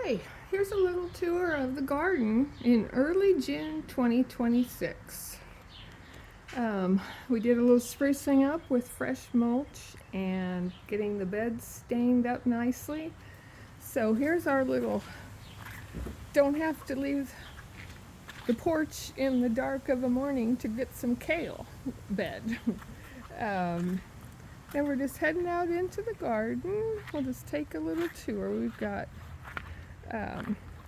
Okay, here's a little tour of the garden in early June 2026. We did a little sprucing up with fresh mulch and getting the beds stained up nicely. So here's our little, don't have to leave the porch in the dark of the morning to get some kale bed. And we're just heading out into the garden. We'll just take a little tour. We've got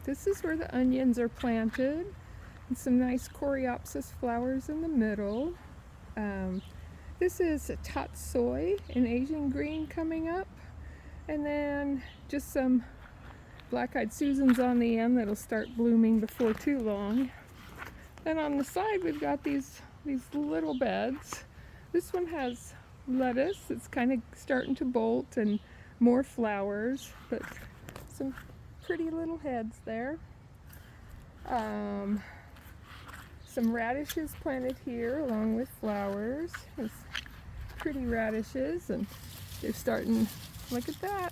this is where the onions are planted, and some nice coreopsis flowers in the middle. This is a tatsoi, an Asian green coming up, and then just some black-eyed Susans on the end that'll start blooming before too long. Then on the side we've got these little beds. This one has lettuce. It's kind of starting to bolt, and more flowers, but some pretty little heads there. Some radishes planted here along with flowers. There's pretty radishes, and they're starting, look at that,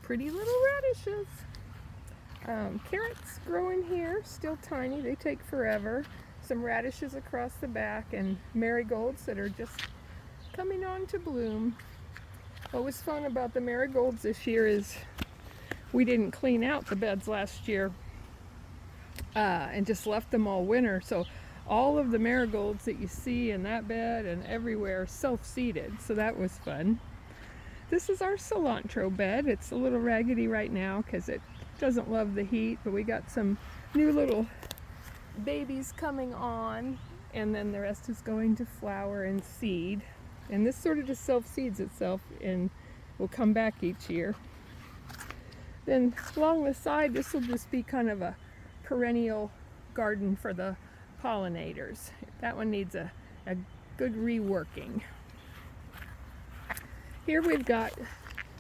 pretty little radishes. Carrots growing here, still tiny, they take forever. Some radishes across the back, and marigolds that are just coming on to bloom. What was fun about the marigolds this year is we didn't clean out the beds last year and just left them all winter. So all of the marigolds that you see in that bed and everywhere self-seeded. So that was fun. This is our cilantro bed. It's a little raggedy right now because it doesn't love the heat, but we got some new little babies coming on, and then the rest is going to flower and seed. And this sort of just self-seeds itself and will come back each year. Then along the side, this will just be kind of a perennial garden for the pollinators. That one needs a good reworking. Here we've got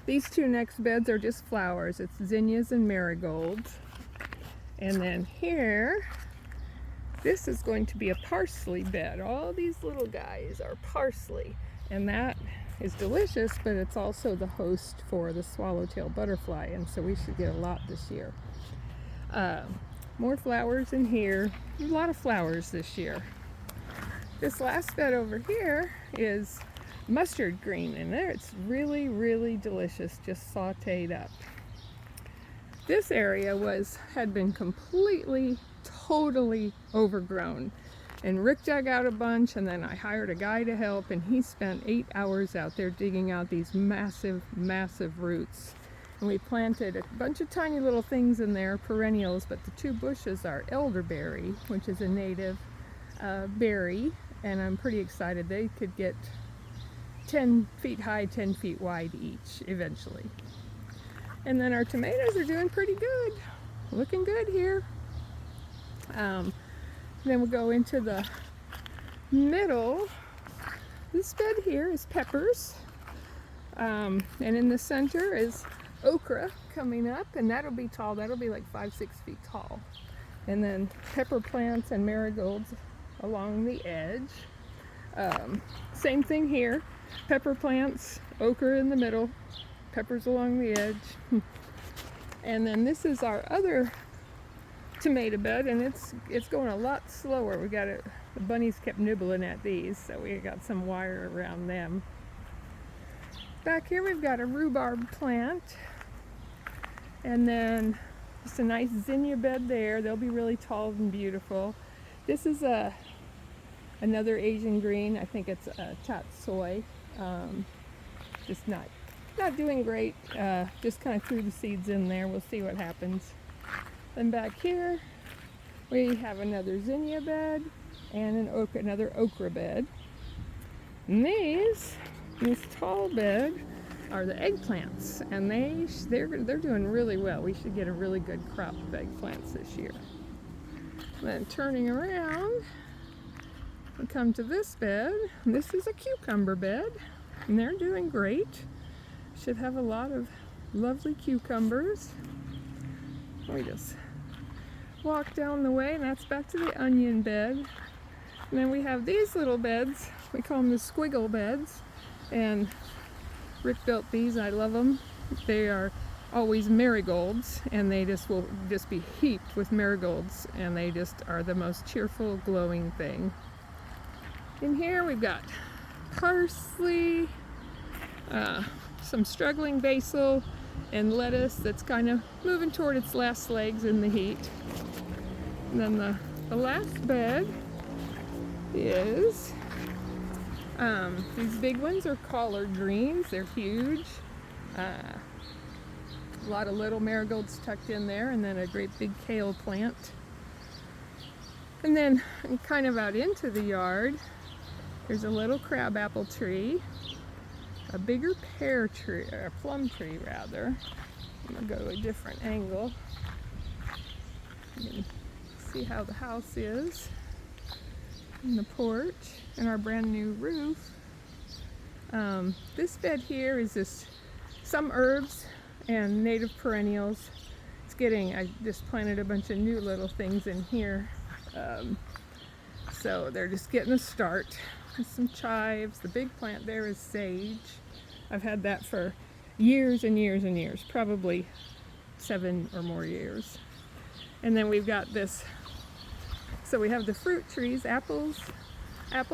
these two next beds are just flowers. It's zinnias and marigolds. And then here, this is going to be a parsley bed. All these little guys are parsley, and that is delicious, but it's also the host for the swallowtail butterfly, and so we should get a lot this year. More flowers in here. A lot of flowers this year. This last bed over here is mustard green, and there it's really, really delicious, just sauteed up. This area had been completely, totally overgrown. And Rick dug out a bunch, and then I hired a guy to help, and he spent 8 hours out there digging out these massive, massive roots. And we planted a bunch of tiny little things in there, perennials, but the two bushes are elderberry, which is a native berry, and I'm pretty excited. They could get 10 feet high, 10 feet wide each eventually. And then our tomatoes are doing pretty good. Looking good here. Then we'll go into the middle. This bed here is peppers. And in the center is okra coming up, and that'll be tall. That'll be like 5-6 feet tall. And then pepper plants and marigolds along the edge. Same thing here. Pepper plants, okra in the middle, peppers along the edge. And then this is our other tomato bed, and it's going a lot slower. We got it. The bunnies kept nibbling at these, so we got some wire around them. Back here we've got a rhubarb plant, and then just a nice zinnia bed there. They'll be really tall and beautiful. This is another Asian green. I think it's a tatsoi. Just not doing great. Just kind of threw the seeds in there. We'll see what happens. Then back here we have another zinnia bed and another okra bed. And this tall bed are the eggplants, and they're doing really well. We should get a really good crop of eggplants this year. Then turning around, we come to this bed. This is a cucumber bed, and they're doing great. Should have a lot of lovely cucumbers. We just walk down the way, and that's back to the onion bed. And then we have these little beds. We call them the squiggle beds, and Rick built these. I love them. They are always marigolds, and they just will just be heaped with marigolds, and they just are the most cheerful, glowing thing. In here we've got parsley, some struggling basil, and lettuce that's kind of moving toward its last legs in the heat. And then the last bed is these big ones are collard greens. They're huge. A lot of little marigolds tucked in there, and then a great big kale plant. And then kind of out into the yard, there's a little crabapple tree, a bigger pear tree, or a plum tree rather. I'm gonna go to a different angle. You can see how the house is, and the porch, and our brand new roof. This bed here is just some herbs and native perennials. I just planted a bunch of new little things in here. So they're just getting a start. There's some chives. The big plant there is sage. I've had that for years and years and years, probably 7 or more years. And then we've got this, so we have the fruit trees. Apple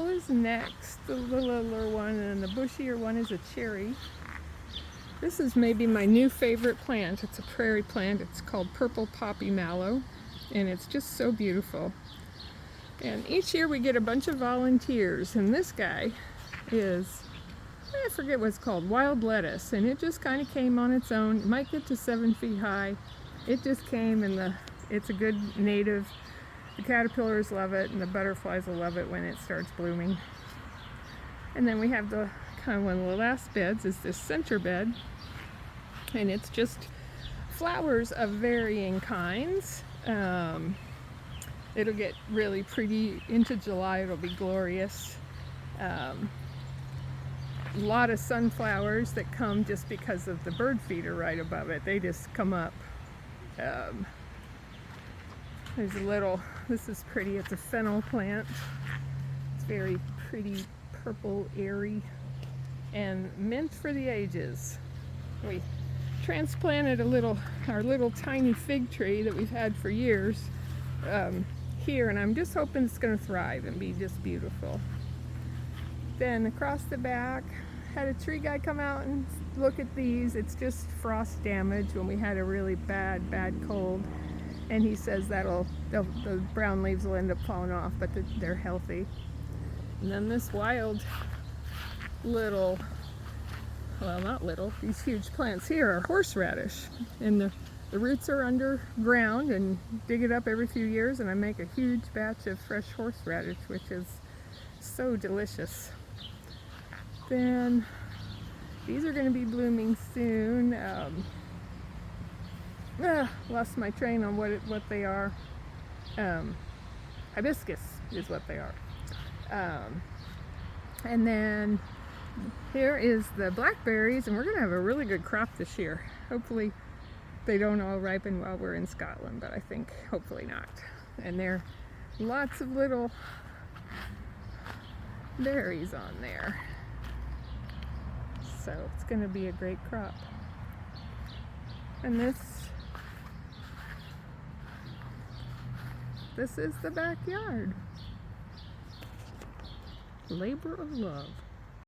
is next, the littler one, and the bushier one is a cherry. This is maybe my new favorite plant. It's a prairie plant. It's called purple poppy mallow, and it's just so beautiful. And each year we get a bunch of volunteers, and this guy is, I forget what it's called, wild lettuce, and it just kind of came on its own. It might get to 7 feet high. It just came, and it's a good native. The caterpillars love it, and the butterflies will love it when it starts blooming. And then we have the kind of one of the last beds is this center bed, and it's just flowers of varying kinds. It'll get really pretty into July. It'll be glorious. A lot of sunflowers that come just because of the bird feeder right above it. They just come up. There's a little, this is pretty, it's a fennel plant. It's very pretty, purple, airy, and mint for the ages. We transplanted our little tiny fig tree that we've had for years here, and I'm just hoping it's going to thrive and be just beautiful. Then across the back, had a tree guy come out and look at these. It's just frost damage when we had a really bad cold, and he says the brown leaves will end up falling off, but they're healthy. And then this wild little, well, not little, these huge plants here are horseradish, and the roots are underground, and dig it up every few years, and I make a huge batch of fresh horseradish, which is so delicious. Then these are going to be blooming soon. Lost my train on what they are. Hibiscus is what they are. And then here is the blackberries, and we're going to have a really good crop this year. Hopefully they don't all ripen while we're in Scotland, but I think hopefully not. And there are lots of little berries on there. So it's going to be a great crop. And this is the backyard. Labor of love.